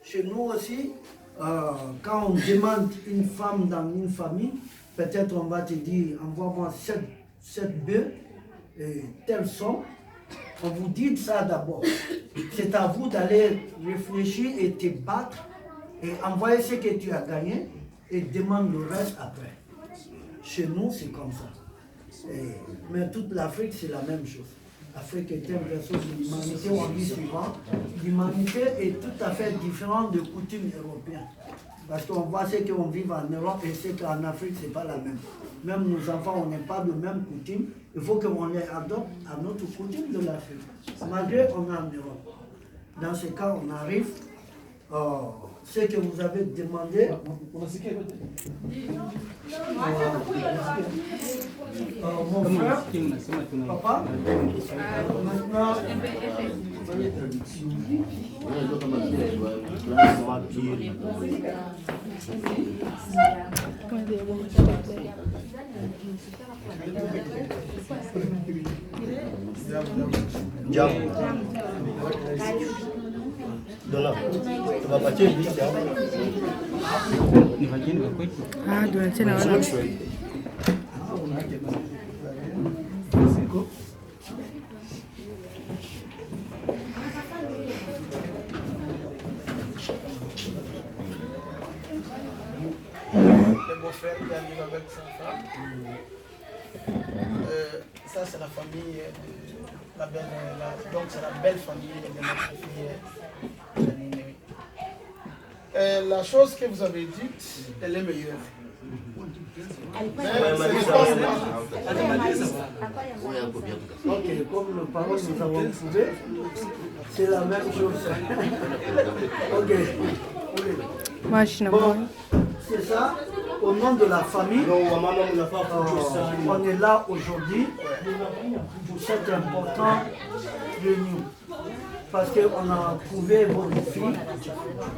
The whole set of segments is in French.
Chez nous aussi, quand on demande une femme dans une famille, peut-être on va te dire, envoie-moi 7 bœufs et telle somme. On vous dit ça d'abord. C'est à vous d'aller réfléchir et te battre et envoyer ce que tu as gagné et demande le reste après. Chez nous, c'est comme ça. Mais toute l'Afrique, c'est la même chose. L'Afrique est un berceau de l'humanité, on dit souvent. L'humanité est tout à fait différente de coutumes européennes. Parce qu'on voit ce qu'on vit en Europe et ce qu'en Afrique, ce n'est pas la même. Même nos enfants, on n'est pas de même coutume. Il faut qu'on les adopte à notre coutume de l'Afrique. Malgré qu'on est en Europe. Dans ce cas, on arrive. Ce que vous avez demandé. Mon frère, papa, maintenant. Dona, tunapatia hivi hapo. Tena wana. Le beau-frère qui arrive avec sa femme. Ça, c'est la famille de la belle. Donc, c'est la belle famille de notre fille Janine. La chose que vous avez dite, elle est meilleure. Ok, comme le parole nous avons trouvé, c'est la même chose. Ok. Bon, c'est ça. Au nom de la famille, on est là aujourd'hui pour cette importante réunion. Parce qu'on a trouvé votre fille.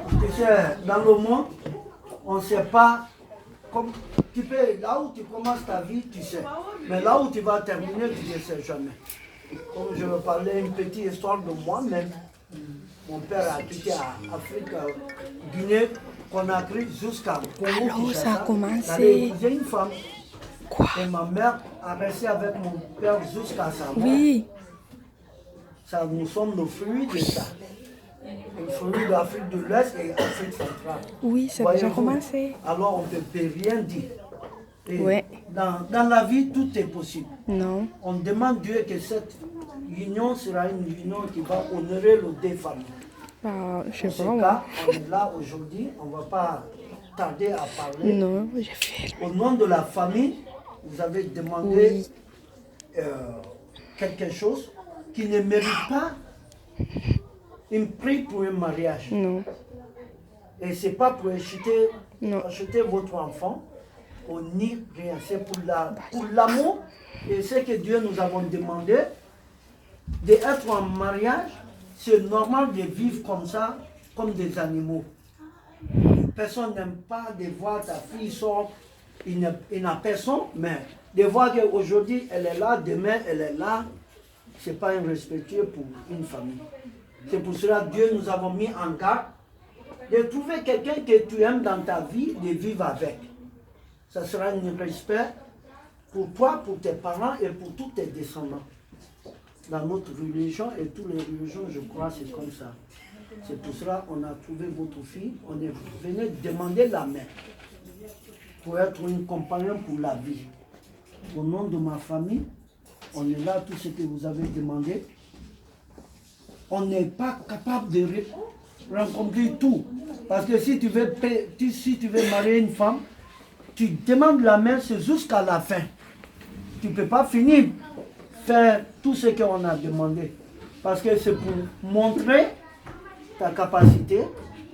Tu sais, dans le monde, on ne sait pas. Comme, là où tu commences ta vie, tu sais. Mais là où tu vas terminer, tu ne sais jamais. Comme je veux parler une petite histoire de moi-même. Mon père a quitté Afrique, Guinée, Conakry, jusqu'à Congo. Alors, ça a commencé. Il avait épousé une femme. Quoi? Et ma mère a resté avec mon père jusqu'à sa mort. Oui. Ça, nous sommes le fruit de ça. Le fruit d'Afrique de l'Est et Afrique centrale. Oui, ça a déjà commencé. Alors on ne peut rien dire. Et Ouais. dans la vie, tout est possible. Non. On demande Dieu que cette union sera une union qui va honorer les deux familles. Bah, je En sais ce pas, moi. cas, on est là aujourd'hui, on ne va pas tarder à parler. Non, j'ai fait. Au nom de la famille, vous avez demandé quelque chose qui ne mérite pas un prix pour un mariage. Non. Et ce n'est pas pour Non. acheter votre enfant, on nie rien. C'est pour l'amour et ce que Dieu nous a demandé d'être en mariage. C'est normal de vivre comme ça, comme des animaux. Personne n'aime pas de voir ta fille sortir, il n'a personne, mais de voir qu'aujourd'hui elle est là, demain elle est là, ce n'est pas un respectueux pour une famille. C'est pour cela que Dieu nous avons mis en garde de trouver quelqu'un que tu aimes dans ta vie, de vivre avec. Ça sera un respect pour toi, pour tes parents et pour tous tes descendants. Dans notre religion et toutes les religions, je crois, c'est comme ça. C'est pour cela qu'on a trouvé votre fille. On est venu demander la main pour être une compagnon pour la vie. Au nom de ma famille, on est là, tout ce que vous avez demandé. On n'est pas capable de rencontrer tout. Parce que si tu veux marier une femme, tu demandes la main, c'est jusqu'à la fin. Tu ne peux pas finir faire tout ce qu'on a demandé. Parce que c'est pour montrer ta capacité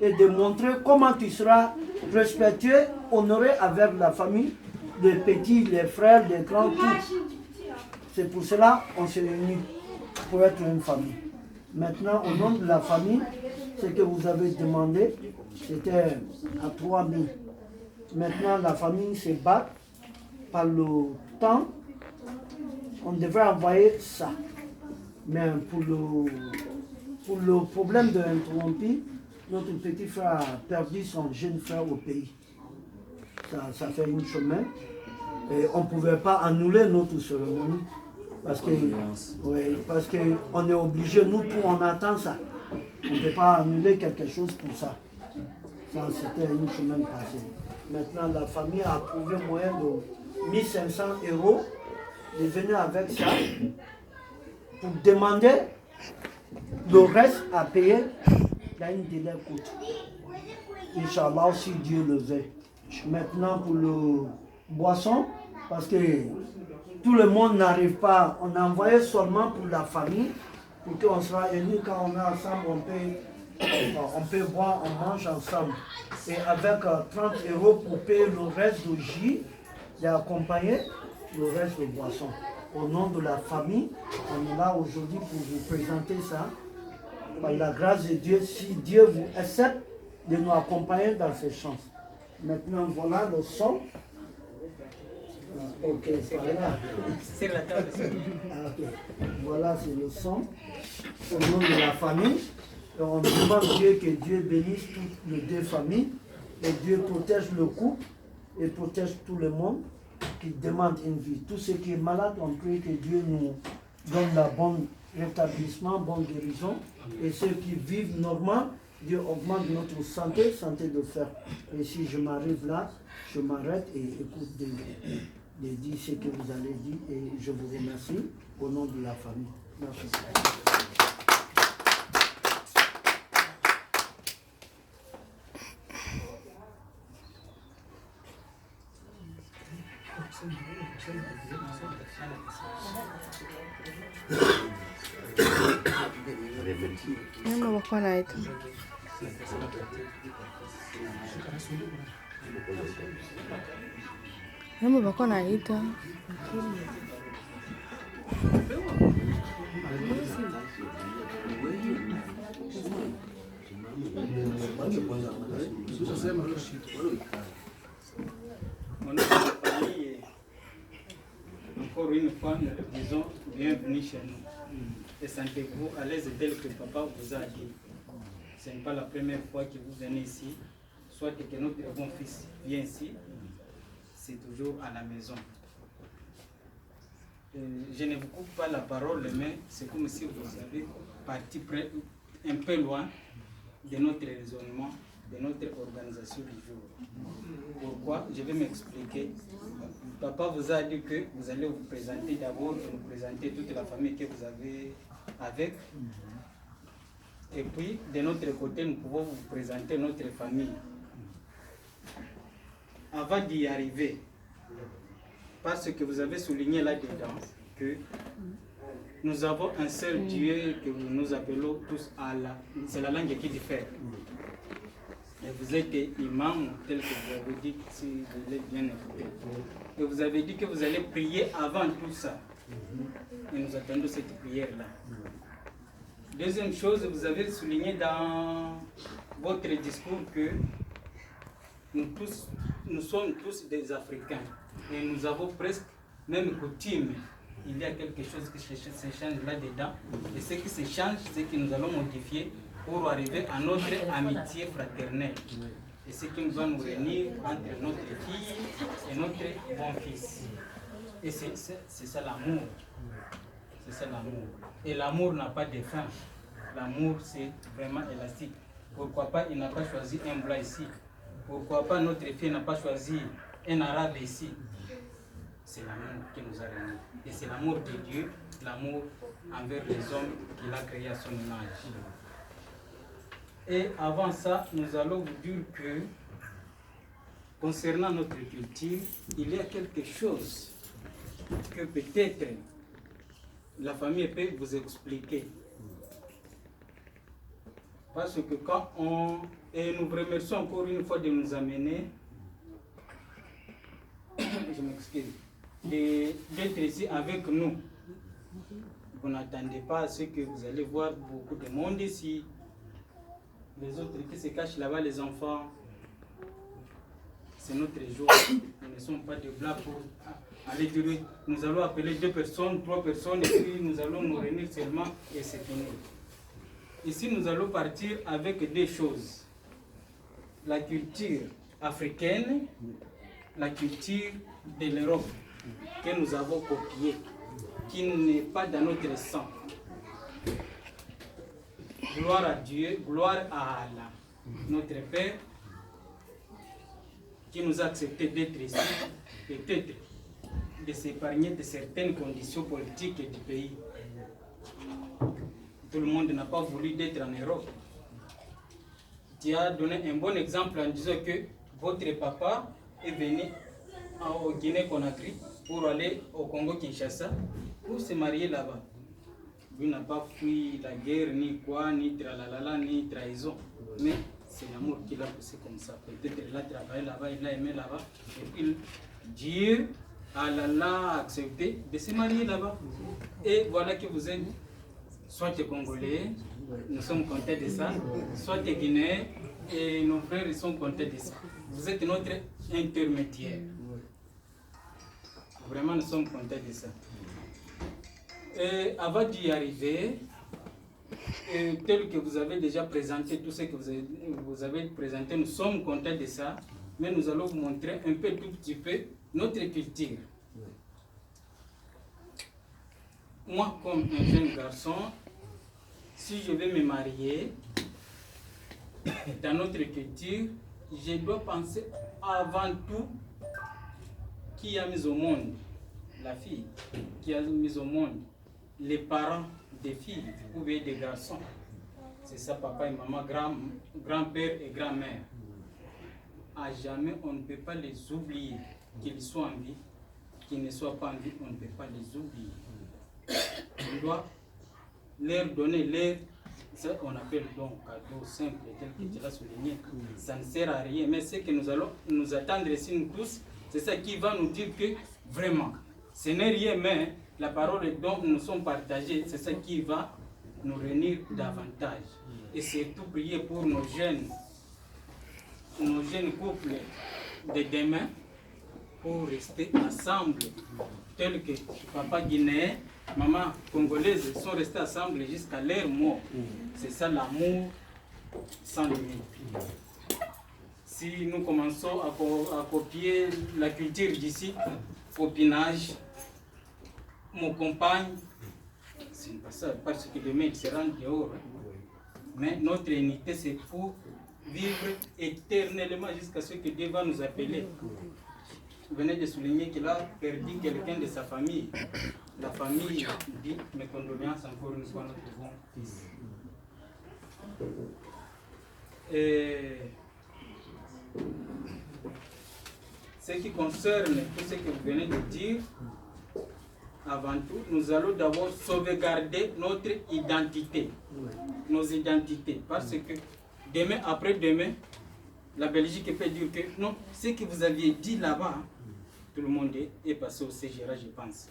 et de montrer comment tu seras respectueux, honoré avec la famille, les petits, les frères, les grands, tous. C'est pour cela qu'on s'est réunis pour être une famille. Maintenant, au nom de la famille, ce que vous avez demandé, c'était à 3 000. Maintenant, la famille se bat par le temps. On devrait envoyer ça. Mais pour pour le problème de l'interrompu, notre petit frère a perdu son jeune frère au pays. Ça fait une semaine. Et on ne pouvait pas annuler notre cérémonie. Parce qu'on est obligé, nous, pour on attend ça. On ne peut pas annuler quelque chose pour ça. Ça, c'était une semaine passée. Maintenant, la famille a trouvé moyen de 1500 €. De venir avec ça pour demander le reste à payer. Il y a une délai coûte. Inch'Allah, si Dieu le veut. Maintenant, pour le boisson, parce que tout le monde n'arrive pas, on a envoyé seulement pour la famille, pour qu'on sera unis quand on est ensemble, on peut boire, on mange ensemble. Et avec 30 € pour payer le reste de jus, et accompagner le reste de boisson. Au nom de la famille, on est là aujourd'hui pour vous présenter ça. Par la grâce de Dieu, si Dieu vous accepte de nous accompagner dans ces chances. Maintenant, voilà le son. Ok, c'est là. C'est la table. Okay. Voilà, c'est le son. Au nom de la famille. Et on demande Dieu que Dieu bénisse toutes les deux familles. Et Dieu protège le couple et protège tout le monde qui demande une vie. Tous ceux qui sont malades, on prie que Dieu nous donne la bonne rétablissement, bonne guérison. Et ceux qui vivent normal, Dieu augmente notre santé, santé de fer. Et si je m'arrive là, je m'arrête et écoute de dire ce que vous allez dire. Et je vous remercie au nom de la famille. Merci. Nama bako na ito. Nama bako na ito. Encore une fois, nous disons bienvenue chez nous. Et sentez-vous à l'aise tel que papa vous a dit. Ce n'est pas la première fois que vous venez ici. Soit que notre bon fils vient ici, c'est toujours à la maison. Je ne vous coupe pas la parole, mais c'est comme si vous avez parti un peu loin de notre raisonnement, de notre organisation du jour. Pourquoi? Je vais m'expliquer. Papa vous a dit que vous allez vous présenter d'abord, vous présenter toute la famille que vous avez avec. Et puis, de notre côté, nous pouvons vous présenter notre famille. Avant d'y arriver, parce que vous avez souligné là-dedans que nous avons un seul Dieu que nous appelons tous Allah. C'est la langue qui diffère. Et vous êtes imam, tel que vous avez dit, si vous l'avez bien écouté. Et vous avez dit que vous allez prier avant tout ça. Et nous attendons cette prière-là. Deuxième chose, vous avez souligné dans votre discours que nous sommes tous des Africains. Et nous avons presque même coutume. Il y a quelque chose qui se change là-dedans. Et ce qui se change, c'est que nous allons modifier pour arriver à notre amitié fraternelle. Et ce qui va nous réunir entre notre fille et notre bon fils. Et c'est ça l'amour. C'est ça l'amour. Et l'amour n'a pas de fin. L'amour, c'est vraiment élastique. Pourquoi pas il n'a pas choisi un blanc ici? Pourquoi pas notre fille n'a pas choisi un arabe ici? C'est l'amour qui nous a réunis. Et c'est l'amour de Dieu, l'amour envers les hommes qu'il a créé à son image. Et avant ça, nous allons vous dire que, concernant notre culture, il y a quelque chose que peut-être la famille peut vous expliquer. Parce que quand et nous vous remercions encore une fois de nous amener, je m'excuse, d'être ici avec nous. Vous n'attendez pas à ce que vous allez voir beaucoup de monde ici. Les autres qui se cachent là-bas, les enfants, c'est notre jour. Nous ne sommes pas de blancs pour aller dire, nous allons appeler 2 personnes, 3 personnes, et puis nous allons nous réunir seulement et c'est fini. Ici, nous allons partir avec deux choses. La culture africaine, la culture de l'Europe, que nous avons copiée, qui n'est pas dans notre sang. Gloire à Dieu, gloire à Allah, notre Père, qui nous a accepté d'être ici, peut-être de s'épargner de certaines conditions politiques du pays. Tout le monde n'a pas voulu d'être en Europe. Tu as donné un bon exemple en disant que votre papa est venu au Guinée-Conakry pour aller au Congo-Kinshasa pour se marier là-bas. Lui n'a pas fui la guerre, ni quoi, ni tralalala, ni trahison. Mais c'est l'amour qui l'a poussé comme ça. Peut-être qu'il a travaillé là-bas, il a aimé là-bas. Et puis Dieu l'a accepté de se marier là-bas. Et voilà que vous êtes soit Congolais, nous sommes contents de ça, soit Guinéens, et nos frères ils sont contents de ça. Vous êtes notre intermédiaire. Vraiment, nous sommes contents de ça. Et avant d'y arriver, tel que vous avez déjà présenté, tout ce que vous avez présenté, nous sommes contents de ça, mais nous allons vous montrer un peu, tout petit peu, notre culture. Moi, comme un jeune garçon, si je vais me marier, dans notre culture, je dois penser avant tout qui a mis au monde la fille, qui a mis au monde les parents des filles ou bien des garçons. C'est ça, papa et maman, grand-père et grand-mère. À jamais, on ne peut pas les oublier, qu'ils soient en vie, qu'ils ne soient pas en vie, on ne peut pas les oublier. On doit leur donner leur, ça on appelle donc cadeau simple, tel que tu l'as souligné. Ça ne sert à rien, mais ce que nous allons nous attendre ici, nous tous, c'est ça qui va nous dire que vraiment, ce n'est rien, mais la parole dont nous sommes partagés, c'est ça qui va nous réunir davantage. Et surtout prier pour nos jeunes couples de demain, pour rester ensemble, tel que papa guinéen, maman congolaise sont restés ensemble jusqu'à leur mort. C'est ça l'amour sans limite. Si nous commençons à copier la culture d'ici, copinage, mon compagne, c'est pas ça, parce que demain il sera dehors. Mais notre unité, c'est pour vivre éternellement jusqu'à ce que Dieu va nous appeler. Vous venez de souligner qu'il a perdu quelqu'un de sa famille. La famille dit mes condoléances encore une fois à notre bon fils. Et ce qui concerne tout ce que vous venez de dire, avant tout, nous allons d'abord sauvegarder notre identité, nos identités, parce que demain, après-demain, la Belgique peut dire que non, ce que vous aviez dit là-bas, tout le monde est passé au CGRA, je pense.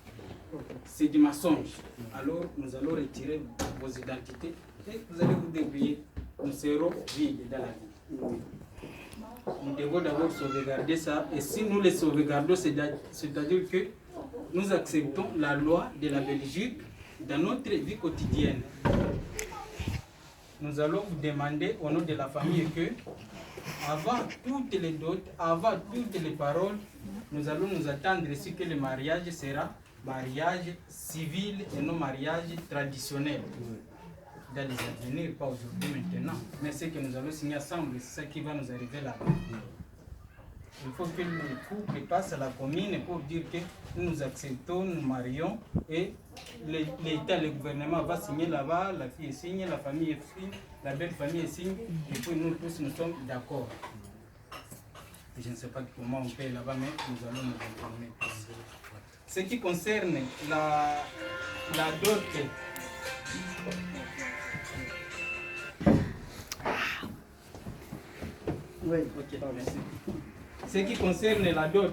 C'est du mensonge. Alors, nous allons retirer vos identités et vous allez vous débrouiller. Nous serons vides dans la vie. Nous devons d'abord sauvegarder ça. Et si nous les sauvegardons, c'est-à-dire que nous acceptons la loi de la Belgique dans notre vie quotidienne. Nous allons vous demander au nom de la famille que, avant toutes les dots, avant toutes les paroles, nous allons nous attendre ici que le mariage sera mariage civil et non mariage traditionnel. Dans les avenirs, pas aujourd'hui, maintenant. Mais ce que nous allons signer ensemble, c'est ça qui va nous arriver là-bas. Il faut que le couple passe à la commune pour dire que nous acceptons, nous marions et l'État, le gouvernement va signer là-bas, la fille signe, la famille signe, la belle famille signe, et puis nous tous nous sommes d'accord. Je ne sais pas comment on fait là-bas, mais nous allons nous informer. Ce qui concerne la dot, Oui. ok, merci. Ce qui concerne la dot,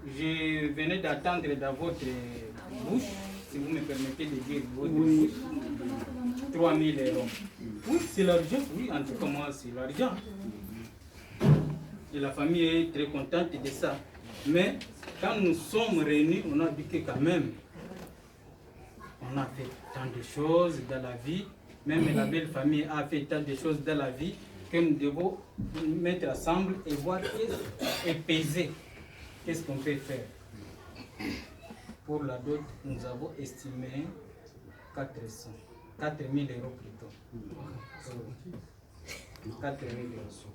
je venais d'attendre dans votre bouche, si vous me permettez de dire votre bouche, 3 000 €. Oui, c'est l'argent, oui, en tout cas moi c'est l'argent. Et la famille est très contente de ça. Mais quand nous sommes réunis, on a dit que quand même, on a fait tant de choses dans la vie, même la belle famille a fait tant de choses dans la vie, que nous devons mettre ensemble et voir et peser qu'est-ce qu'on peut faire. Pour la dot, nous avons estimé 4 000 euros plutôt. 4 000 euros.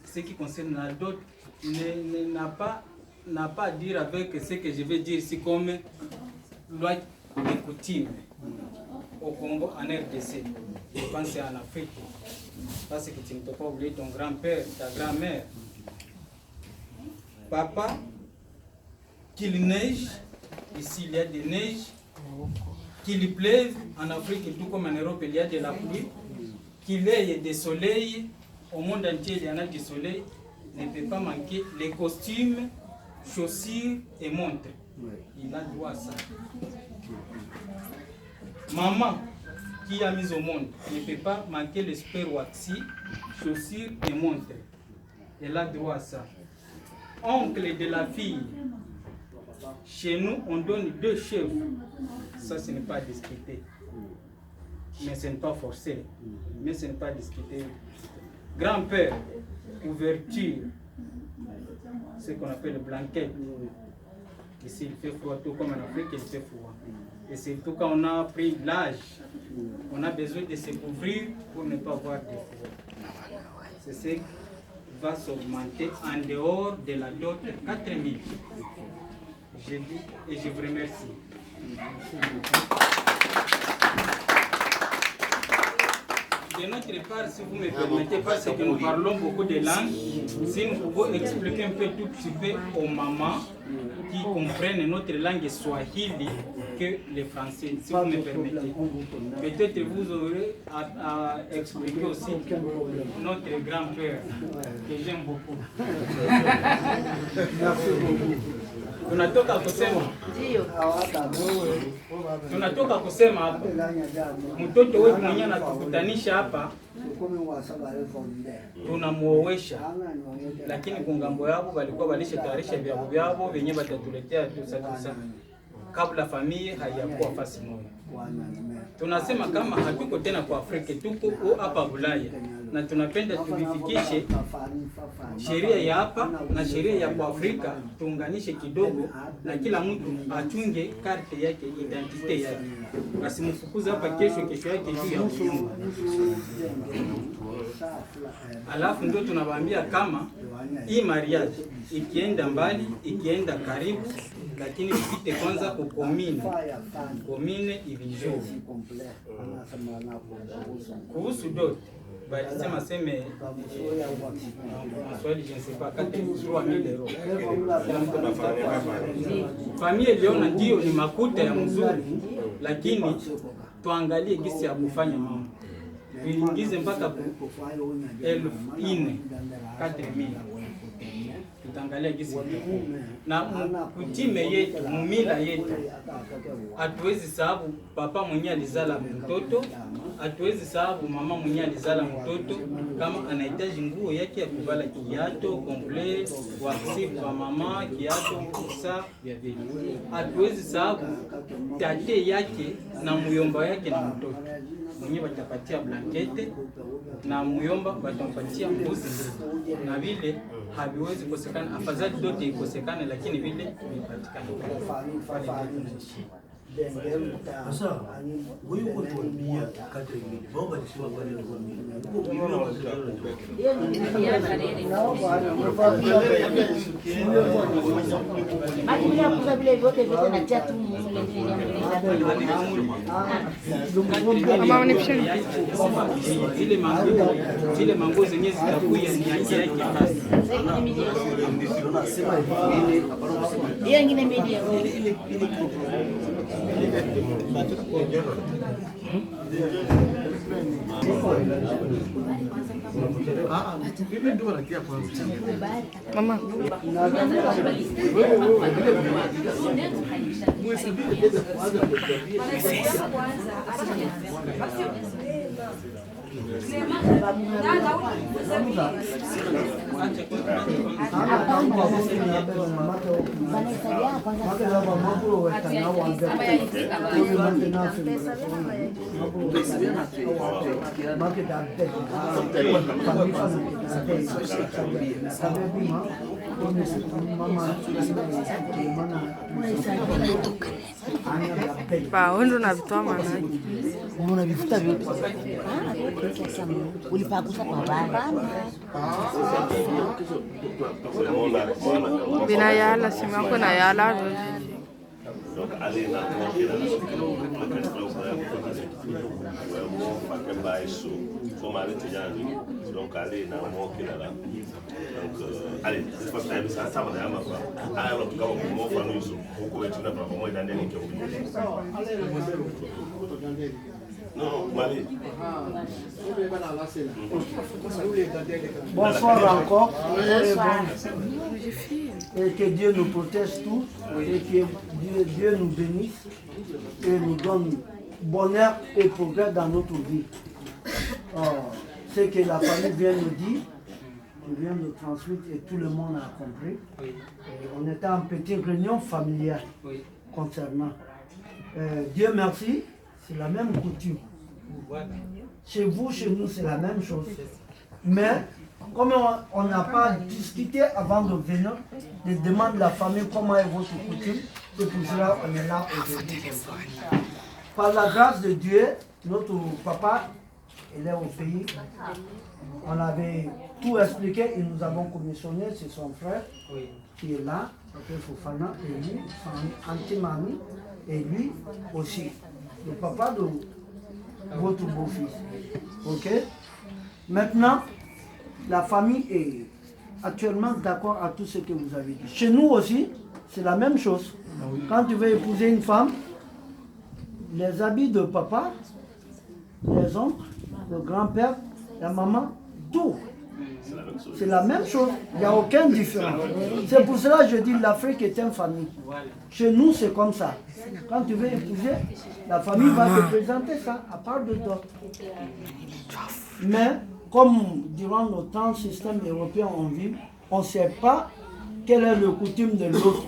Ce qui concerne la dot n'a pas à dire avec ce que je vais dire ici comme loi de coutume au Congo, en RDC. Je pense en Afrique. Parce que tu ne peux pas oublier ton grand-père, ta grand-mère. Papa, qu'il neige, ici il y a des neiges, qu'il pleuve, en Afrique tout comme en Europe il y a de la pluie, qu'il ait des soleils, au monde entier il y en a du soleil, ne peut pas manquer les costumes, chaussures et montres. Il a droit à ça. Maman qui a mis au monde ne peut pas manquer les super waxy, chaussures et montres. Elle a droit à ça. Oncle de la fille, chez nous on donne 2 cheveux. Ça ce n'est pas discuté. Mais ce n'est pas forcé. Mais ce n'est pas discuté. Grand-père, ouverture, ce qu'on appelle blanquette. Ici il fait froid, tout comme en Afrique il fait froid. Et surtout quand on a pris l'âge, on a besoin de se couvrir pour ne pas avoir de froid. C'est ce qui va s'augmenter en dehors de la dot de 4 000. Je dis et je vous remercie. De notre part, si vous me permettez, parce que nous parlons beaucoup de langues, si nous pouvons expliquer un peu tout petit peu aux mamans qui comprennent notre langue swahili que les Français, si vous me permettez. Peut-être vous aurez à expliquer aussi notre grand-père, que j'aime beaucoup. Merci beaucoup. Tunatoka kusema hapa mtoto wetu mwenyewe anatukutanisha hapa, tunamuowesha, lakini kungambo yabo walikuwa walishatayarisha vyabo vyabo venye watatuletea tusa kabla familia haiyakuwa fasi moja. Tunasema kama hatuko tena kwa Afrika, tuko hapa Ulaya na tunapenda tuvifikishe sheria ya hapa na sheria ya kwa Afrika, tuunganishe kidogo na kila mtu achunge karte yake, identite yake, asimfukuze hapa kesho yake juu ya mchungu. Alafu ndio tunawaambia kama hii mariage ikienda mbali, ikienda karibu, lakini ipite kwanza kukomine ivijue. Kuhusu dot, balisema seme Swahili je ne sais pas 3 000 euros. Familia iliona ndio ni makuta ya mzuri, lakini tuangalie gisi ya kufanya mambo. Tuingize mpaka 4,000 tutaangalia gisi na kutime yetu, mumila yetu. Hatuwezi sababu papa mwenye alizala mtoto, hatuwezi sababu mama mwenye alizala mtoto kama anahitaji nguo yake ya kuvala, kiato komple waksi kwa mama, kiato kusa vya vile. Hatuwezi sababu tate yake na muyomba yake na mtoto mwenye watapatia blankete na muyomba watampatia mbuzi, na vile haviwezi kosekana. Afadhali dote ikosekane, lakini vile vipatikane. Sasa huyu kutuambia kati bomba lisiwa pale zile mango zenye zitakuya ni yake basi. Hiyo ingine media. Mama. Wewe unavitoa maana unavifuta vyote. Ulipagusa kwa baba. bina yala sima ko na yala Donc, allez dans le donc, allez dans donc, allez, c'est pas ça, ça va d'ailleurs, alors, quand on va nous, on peut être là, on va dans les non, Mali. Bonsoir encore. Et que Dieu nous protège tous et que Dieu nous bénisse et nous donne bonheur et progrès dans notre vie. Ce que la famille vient nous dire, je viens de transmettre et tout le monde a compris. Et on était en petite réunion familiale concernant. Dieu merci. C'est la même coutume. Chez vous, chez nous, c'est la même chose. Mais, comme on n'a pas discuté avant de venir, je demande à la famille comment est votre coutume. C'est pour cela qu'on est là aujourd'hui. Par la grâce de Dieu, notre papa, il est au pays. On avait tout expliqué et nous avons commissionné, c'est son frère qui est là, Fofana, et lui, son anti-mamie, et lui aussi. Le papa de votre beau-fils. Ok? Maintenant, la famille est actuellement d'accord à tout ce que vous avez dit. Chez nous aussi, c'est la même chose. Quand tu veux épouser une femme, les habits de papa, les oncles, le grand-père, la maman, tout. C'est la même chose. Il n'y a aucune différence. C'est pour cela que je dis que l'Afrique est une famille. Chez nous, c'est comme ça. Quand tu veux épouser, la famille va te présenter ça, à part de d'autres. Mais, comme durant notre système européen on vit, on ne sait pas quelle est le coutume de l'autre.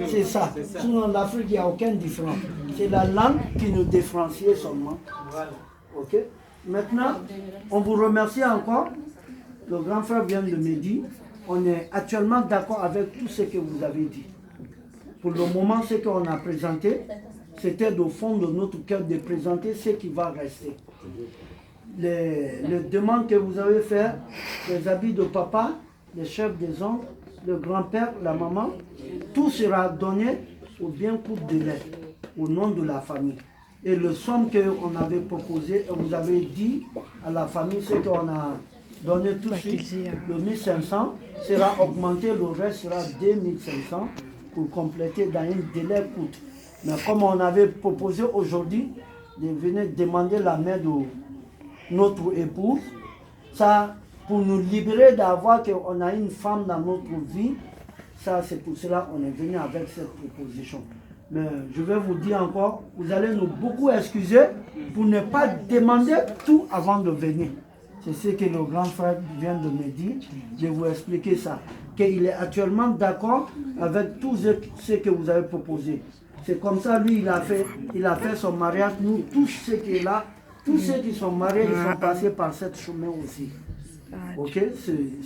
C'est ça. Sinon, l'Afrique, il n'y a aucune différence. C'est la langue qui nous différencie seulement. Ok? Maintenant, on vous remercie encore. Le grand frère vient de me dire, on est actuellement d'accord avec tout ce que vous avez dit. Pour le moment, ce qu'on a présenté, c'était au fond de notre cœur de présenter ce qui va rester. Les demandes que vous avez faites, les habits de papa, les chefs des oncles, le grand-père, la maman, tout sera donné au bien coup de délai, au nom de la famille. Et le somme qu'on avait proposé, vous avez dit à la famille, ce qu'on a donné tout de suite, le 1500 sera augmenté, le reste sera 2500 pour compléter dans un délai court. Mais comme on avait proposé aujourd'hui, de venir demander la main de notre épouse, ça, pour nous libérer d'avoir qu'on a une femme dans notre vie, ça c'est pour cela qu'on est venu avec cette proposition. Mais je vais vous dire encore, vous allez nous beaucoup excuser pour ne pas demander tout avant de venir. C'est ce que le grand frère vient de me dire. Je vais vous expliquer ça. Qu'il est actuellement d'accord avec tout ce que vous avez proposé. C'est comme ça, lui, il a fait son mariage. Nous, tous ceux qui sont là, tous ceux qui sont mariés, ils sont passés par cette chemin aussi. Ok?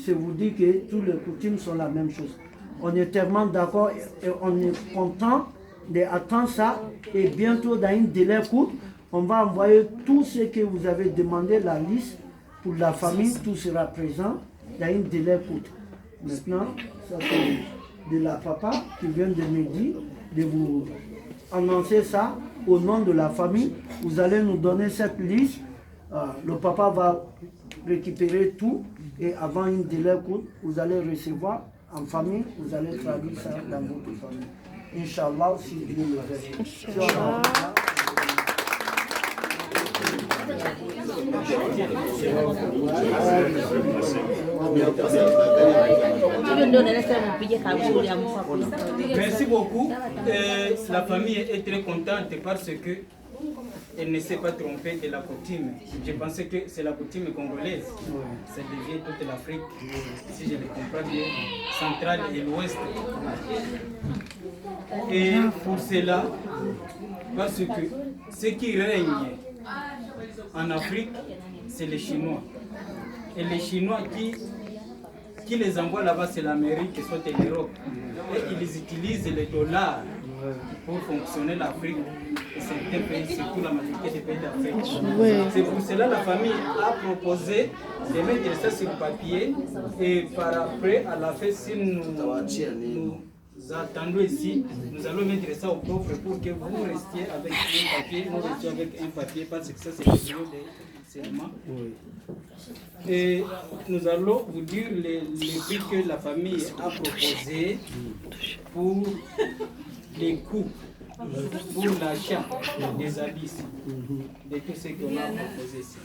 C'est vous dire que tous les coutumes sont la même chose. On est tellement d'accord et on est content d'attendre ça. Et bientôt, dans une délai court, on va envoyer tout ce que vous avez demandé, la liste pour la famille, tout sera présent dans une délai court. Maintenant, ça c'est de la papa qui vient de me dire de vous annoncer ça au nom de la famille. Vous allez nous donner cette liste. Le papa va récupérer tout et avant une délai courte, vous allez recevoir en famille, vous allez traduire ça dans votre famille. Inch'Allah, si Dieu le veut. Merci beaucoup. La famille est très contente parce que elle ne s'est pas trompée de la coutume. Je pensais que c'est la coutume congolaise. Ça devient toute l'Afrique, si je le comprends bien, centrale et l'ouest. Et pour cela, parce que ce qui règne en Afrique, c'est les Chinois. Et les Chinois qui les envoient là-bas, c'est l'Amérique, soit l'Europe. Et ils utilisent les dollars pour fonctionner l'Afrique et certains pays, surtout la majorité des pays d'Afrique. C'est pour cela que la famille a proposé de mettre ça sur papier et par après, à la fin, si nous attendons ici, nous allons mettre ça au propre pour que vous restiez avec un papier, nous restions avec un papier parce que ça c'est le bureau de serment. Et nous allons vous dire les prix que la famille a proposé pour les coûts, pour l'achat des habits, de tout ce qu'on a proposé ici.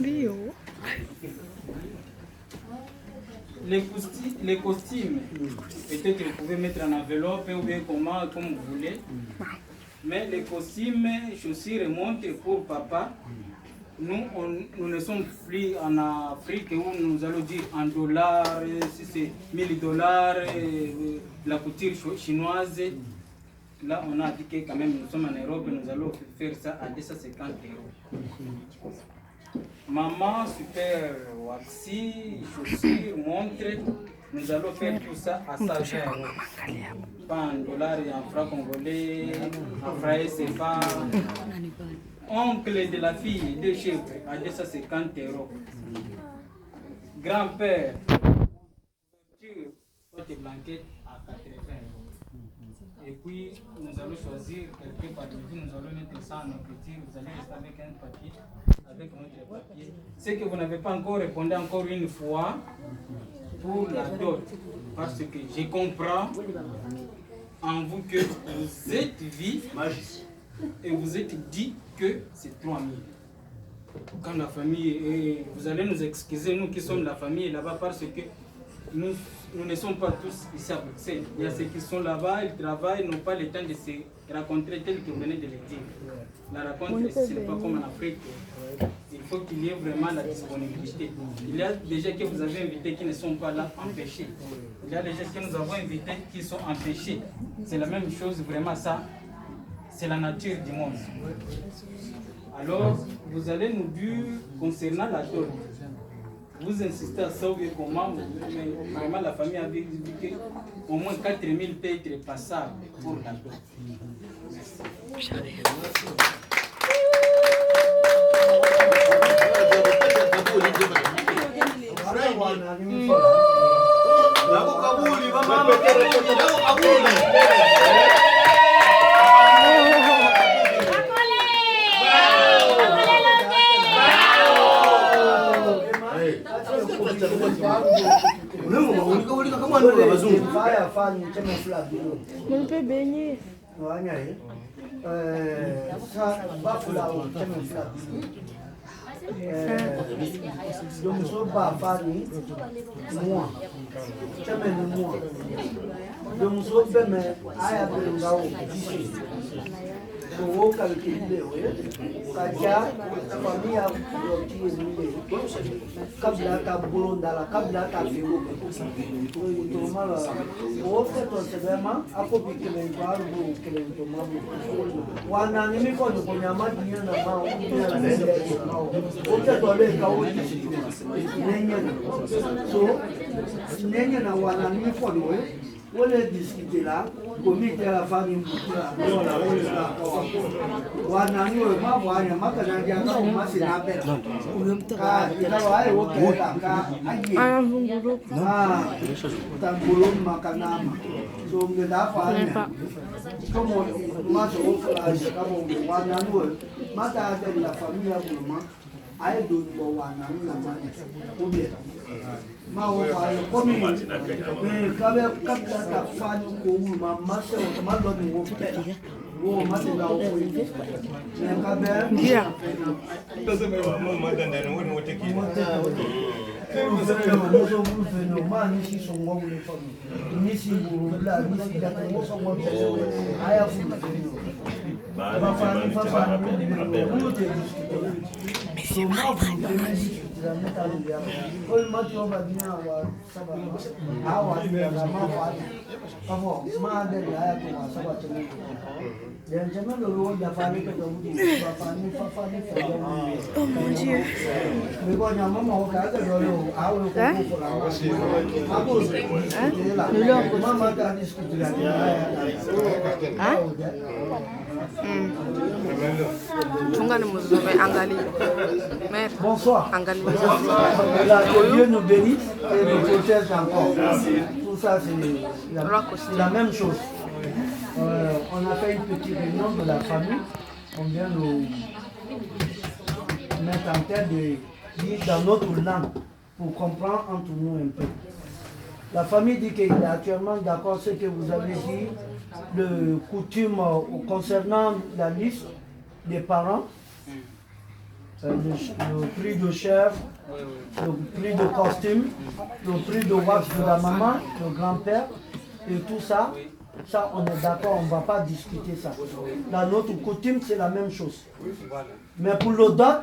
Les costumes, peut-être que vous pouvez mettre en enveloppe ou bien comme vous voulez, mais les costumes, chaussures et montres pour papa, nous ne sommes plus en Afrique où nous allons dire en dollars, si c'est $1000, la couture chinoise. Là, on a dit que quand même nous sommes en Europe, nous allons faire ça à 250 €. Maman, super waxi, chaussures, montres, nous allons faire tout ça à 120 €. Pas en dollars et en francs congolais, en francs CFA. Oncle de la fille, de chèvres à 250 €. Grand-père, votre blanquette à 80 €. Et puis, nous allons choisir quelqu'un par nous allons mettre ça en écriture, vous allez rester avec un papier, avec notre papier. Ce que vous n'avez pas encore répondu encore une fois pour la dot, parce que je comprends en vous que vous êtes vif et vous êtes dit que c'est 3 000. Quand la famille, vous allez nous excuser, nous qui sommes la famille là-bas, parce que nous ne sommes pas tous ici à Bruxelles. Il y a ceux qui sont là-bas, ils travaillent, n'ont pas le temps de se rencontrer tel que vous venez de le dire. La rencontre, ce n'est pas comme en Afrique. Il faut qu'il y ait vraiment la disponibilité. Il y a des gens que vous avez invités qui ne sont pas là empêchés. Il y a des gens que nous avons invités qui sont empêchés. C'est la même chose, vraiment ça. C'est la nature du monde. Alors, vous allez nous dire concernant la dot. Vous insistez à ça ou comment, mais vraiment la famille a dit qu'au moins 4 000 peut être passable pour la dot. On peut baigner. On est discuté là, comité à la famille, Bonsoir. Que Dieu nous bénisse et nous protège encore. Tout ça, c'est la même chose. On a fait une petite réunion de la famille. On vient nous mettre en tête de dire dans notre langue pour comprendre entre nous un peu. La famille dit qu'il est actuellement d'accord ce que vous avez dit, le coutume concernant la liste des parents, le prix de chèvre, le prix de costume, le prix de wax de la maman, le grand-père, et tout ça. Ça, on est d'accord, on ne va pas discuter ça. Dans notre coutume, c'est la même chose. Mais pour le dot,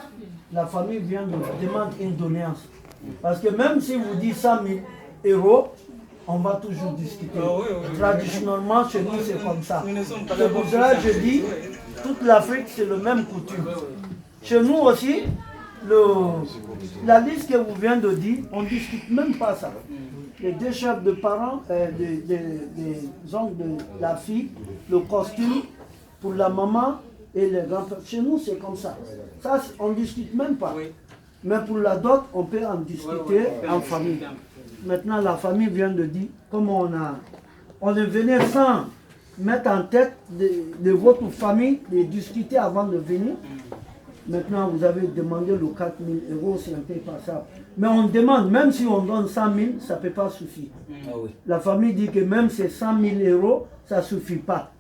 la famille vient de demander une doléance. Parce que même si vous dites 100 000 €, on va toujours discuter. Traditionnellement, chez nous, c'est comme ça. C'est pour cela que je dis, toute l'Afrique, c'est le même coutume. Chez nous aussi, la liste que vous venez de dire, on ne discute même pas ça. Les deux chefs de parents, des oncles de la fille, le costume pour la maman et les grands-pères. Chez nous, c'est comme ça. Ça, on ne discute même pas. Mais pour la dot, on peut en discuter en famille. Maintenant, la famille vient de dire, comme on est venu sans mettre en tête de votre famille, de discuter avant de venir. Maintenant, vous avez demandé le 4 000 €, c'est un peu passable. Mais on demande, même si on donne 100 000, ça ne peut pas suffire. La famille dit que même ces 100 000 €, ça ne suffit pas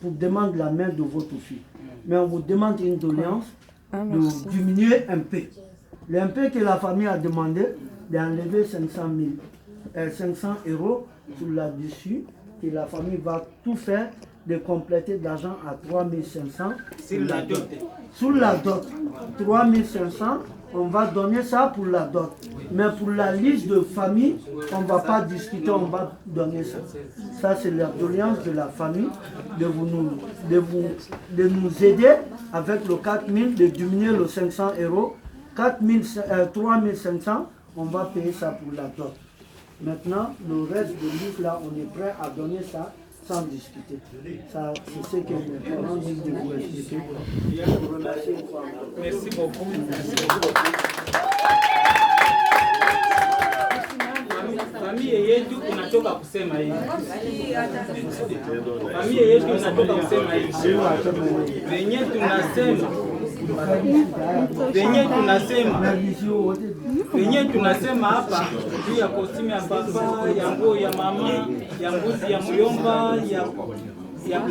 pour demander la main de votre fille. Mais on vous demande une doléance de diminuer un peu. Un peu que la famille a demandé, d'enlever 500 € sur là-dessus, que la famille va tout faire de compléter d'argent à 3 500 sur la dot. Sur la dot, 3 500, on va donner ça pour la dot. Mais pour la liste de famille, on ne va pas discuter, on va donner ça. Ça, c'est la doléance de la famille de nous aider avec le 4 000, de diminuer le 500 €. 3 500, on va payer ça pour la dot. Maintenant, le reste de livre là, on est prêt à donner ça sans discuter. Ça, c'est ce que mes parents disent de vous expliquer. Je vous remercie une fois. Merci beaucoup. Familia yetu tunatoka kusema hivi. Familia yetu tunatoka kusema hivi. Venye tunasema hapa juu ya kostimi ya baba, ya nguo ya mama, ya mbuzi ya muyomba,